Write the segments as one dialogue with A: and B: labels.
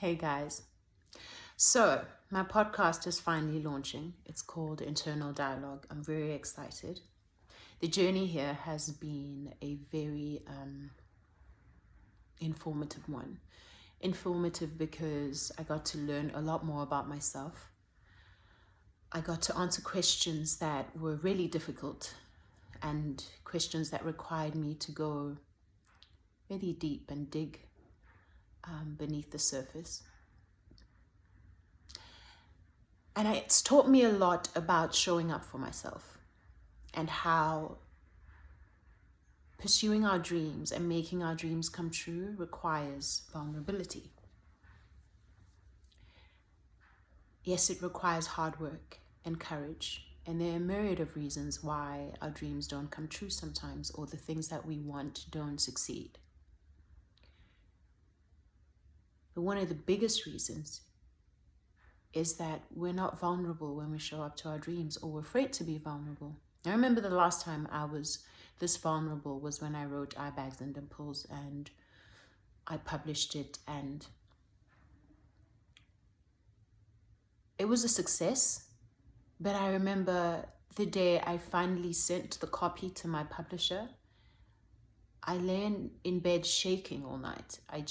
A: Hey guys. So, my podcast is finally launching. It's called Internal Dialogue. I'm very excited. The journey here has been a very informative one. Informative because I got to learn a lot more about myself. I got to answer questions that were really difficult and questions that required me to go really deep and dig beneath the surface. And it's taught me a lot about showing up for myself and how pursuing our dreams and making our dreams come true requires vulnerability. Yes, it requires hard work and courage. And there are a myriad of reasons why our dreams don't come true sometimes, or the things that we want don't succeed. But one of the biggest reasons is that we're not vulnerable when we show up to our dreams, or we're afraid to be vulnerable. I remember the last time I was this vulnerable was when I wrote Eye Bags and Dimples, and I published it, and it was a success. But I remember the day I finally sent the copy to my publisher, I lay in bed shaking all night. I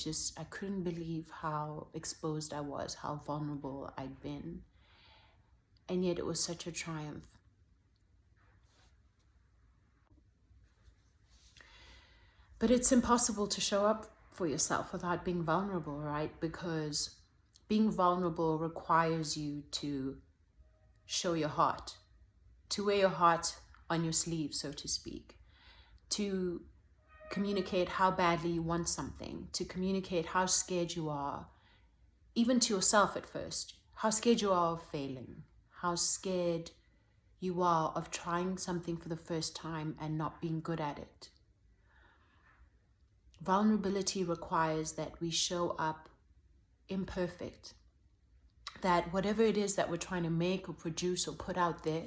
A: couldn't believe how exposed I was, how vulnerable I'd been. And yet it was such a triumph. But it's impossible to show up for yourself without being vulnerable, right? Because being vulnerable requires you to show your heart, to wear your heart on your sleeve, so to speak, to communicate how badly you want something, to communicate how scared you are, even to yourself at first, how scared you are of failing, how scared you are of trying something for the first time and not being good at it. Vulnerability requires that we show up imperfect, that whatever it is that we're trying to make or produce or put out there,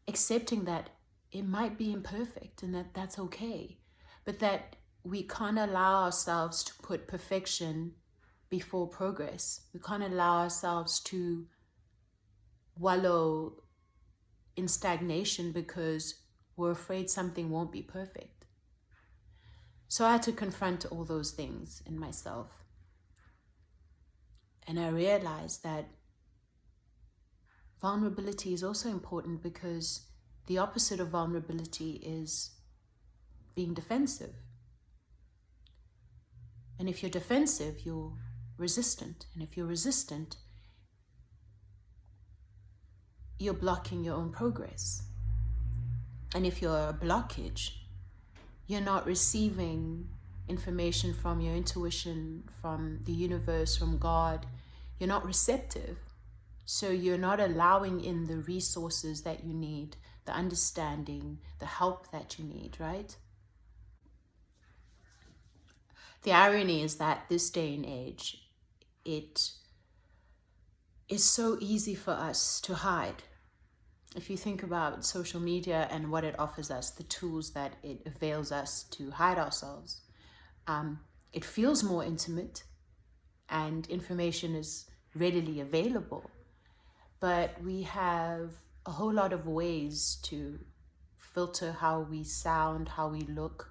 A: accepting that it might be imperfect and that that's okay. But that we can't allow ourselves to put perfection before progress. We can't allow ourselves to wallow in stagnation because we're afraid something won't be perfect. So I had to confront all those things in myself. And I realized that vulnerability is also important because the opposite of vulnerability is being defensive. And if you're defensive, you're resistant. And if you're resistant, you're blocking your own progress. And if you're a blockage, you're not receiving information from your intuition, from the universe, from God. You're not receptive. So you're not allowing in the resources that you need, the understanding, the help that you need, right? The irony is that this day and age, it is so easy for us to hide. If you think about social media and what it offers us, the tools that it avails us to hide ourselves, it feels more intimate and information is readily available. But we have a whole lot of ways to filter how we sound, how we look.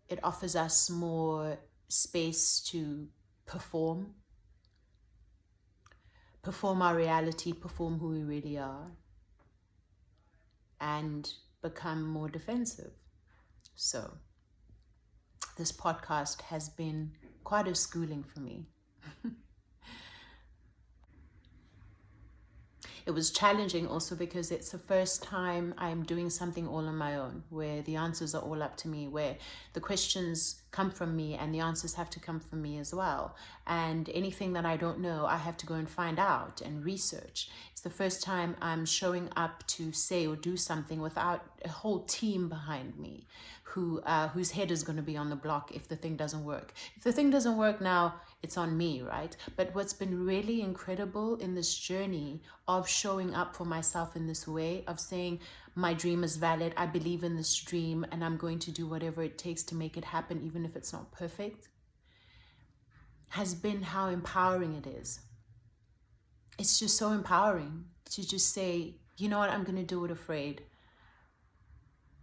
A: It offers us more space to perform our reality, perform who we really are, and become more defensive. So this podcast has been quite a schooling for me. It was challenging also because it's the first time I'm doing something all on my own, where the answers are all up to me, where the questions come from me and the answers have to come from me as well. And anything that I don't know, I have to go and find out and research. It's the first time I'm showing up to say or do something without a whole team behind me whose head is going to be on the block if the thing doesn't work. If the thing doesn't work now, it's on me, right? But what's been really incredible in this journey of showing up for myself in this way, of saying my dream is valid, I believe in this dream, and I'm going to do whatever it takes to make it happen, even if it's not perfect, has been how empowering it is. It's just so empowering to just say, you know what, I'm going to do it afraid.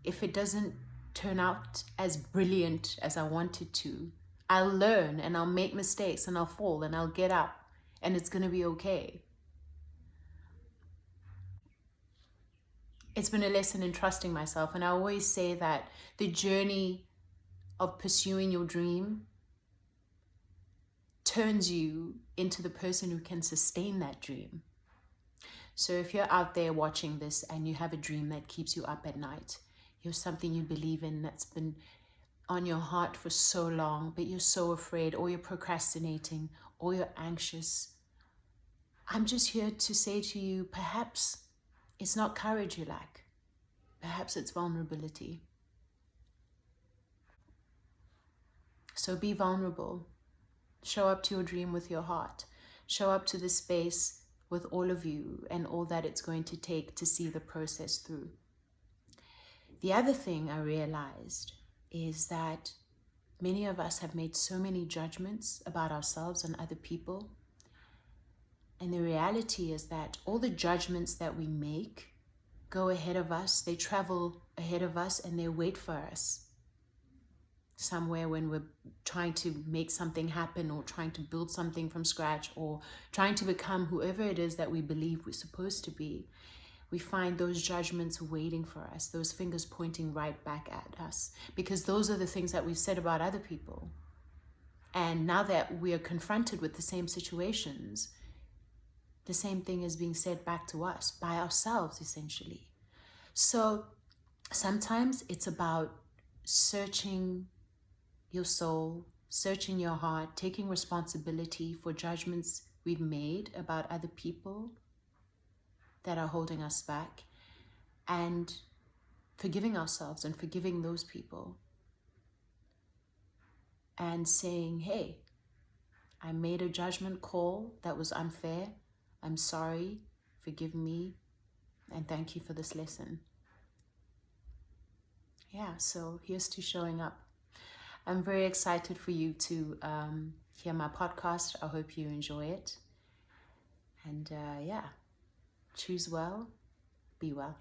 A: If it doesn't turn out as brilliant as I want it to, I'll learn and I'll make mistakes and I'll fall and I'll get up and it's going to be okay. It's been a lesson in trusting myself. And I always say that the journey of pursuing your dream turns you into the person who can sustain that dream. So if you're out there watching this and you have a dream that keeps you up at night, you have something you believe in that's been on your heart for so long, but you're so afraid, or you're procrastinating, or you're anxious, I'm just here to say to you, perhaps it's not courage you lack. Perhaps it's vulnerability. So be vulnerable. Show up to your dream with your heart. Show up to the space with all of you and all that it's going to take to see the process through. The other thing I realized is that many of us have made so many judgments about ourselves and other people. And the reality is that all the judgments that we make go ahead of us, they travel ahead of us, and they wait for us somewhere when we're trying to make something happen, or trying to build something from scratch, or trying to become whoever it is that we believe we're supposed to be. We find those judgments waiting for us, those fingers pointing right back at us, because those are the things that we've said about other people. And now that we are confronted with the same situations, the same thing is being said back to us by ourselves, essentially. So sometimes it's about searching your soul, searching your heart, taking responsibility for judgments we've made about other people that are holding us back, and forgiving ourselves and forgiving those people, and saying, hey, I made a judgment call that was unfair. I'm sorry, forgive me, and thank you for this lesson. Yeah, so here's to showing up. I'm very excited for you to hear my podcast. I hope you enjoy it. And yeah, choose well, be well.